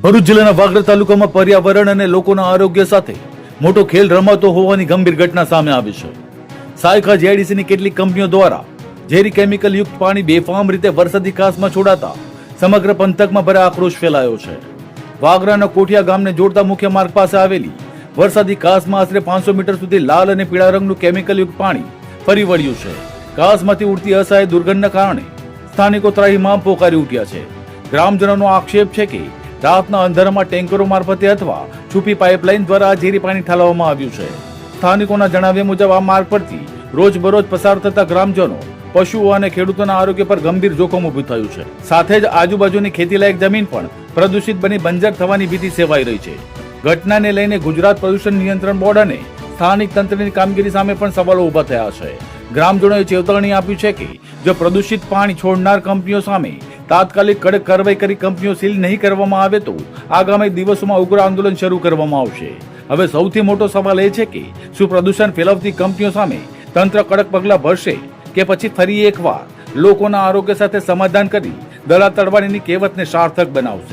ભરૂચ જિલ્લાના વાગરા તાલુકામાં પર્યાવરણ અને લોકોના આરોગ્ય સાથે મોટો ખેલ રમાતો હોવાની ગંભીર ઘટના સામે આવી છે. સાયકા જેઆઈડીસીની કેટલીક કંપનીઓ દ્વારા ઝેરી કેમિકલ યુક્ત પાણી બેફામ રીતે વરસાદી કાસમાં છોડાતા સમગ્ર પંથકમાં ભારે આક્રોશ ફેલાયો છે. વાગરાના કોઠિયા ગામને જોડતા મુખ્ય માર્ગ પાસે આવેલી વરસાદી કાસમાં આશરે 500 મીટર સુધી લાલ અને પીળા રંગનું કેમિકલ યુક્ત પાણી ફરી વળ્યું છે. કાસમાંથી ઉડતી અસહ્ય દુર્ગંધના કારણે સ્થાનિકો ત્રાહિમામ પોકારી ઉઠ્યા છે. ગ્રામજનોનો આક્ષેપ છે કે રાતના અંધારામાં ટેન્કરો મારફતે અથવા છુપી પાઇપલાઇન દ્વારા આ ઝેરી પાણી ઠાલવવામાં આવ્યું છે. સ્થાનિકોના જણાવ્યા મુજબ આ માર્ગ પરથી રોજબરોજ પસાર થતા ગ્રામજનો, પશુઓ અને ખેડૂતોના આરોગ્ય પર ગંભીર જોખમ ઉભું થયું છે. સાથે જ આજુબાજુની ખેતીલાયક જમીન પણ પ્રદૂષિત બની બંજર થવાની ભીતિ સેવાઈ રહી છે. ઘટનાને લઈને ગુજરાત પ્રદૂષણ નિયંત્રણ બોર્ડ અને સ્થાનિક તંત્રની કામગીરી સામે પણ સવાલો ઉભા થયા છે. ગ્રામજનોએ ચેતવણી આપી છે કે જો પ્રદૂષિત પાણી છોડનાર કંપનીઓ સામે તાત્કાલિક કડક કાર્યવાહી કરી કંપનીઓ સીલ નહીં કરવામાં આવે તો આગામી દિવસોમાં ઉગ્ર આંદોલન શરૂ કરવામાં આવશે. હવે સૌથી મોટો સવાલ એ છે કે શું પ્રદૂષણ ફેલાવતી કંપનીઓ સામે તંત્ર કડક પગલાં ભરશે કે પછી ફરી એકવાર લોકોના આરોગ્ય સાથે સમાધાન કરી દલા તળવાણીની કહેવતને સાર્થક બનાવશે.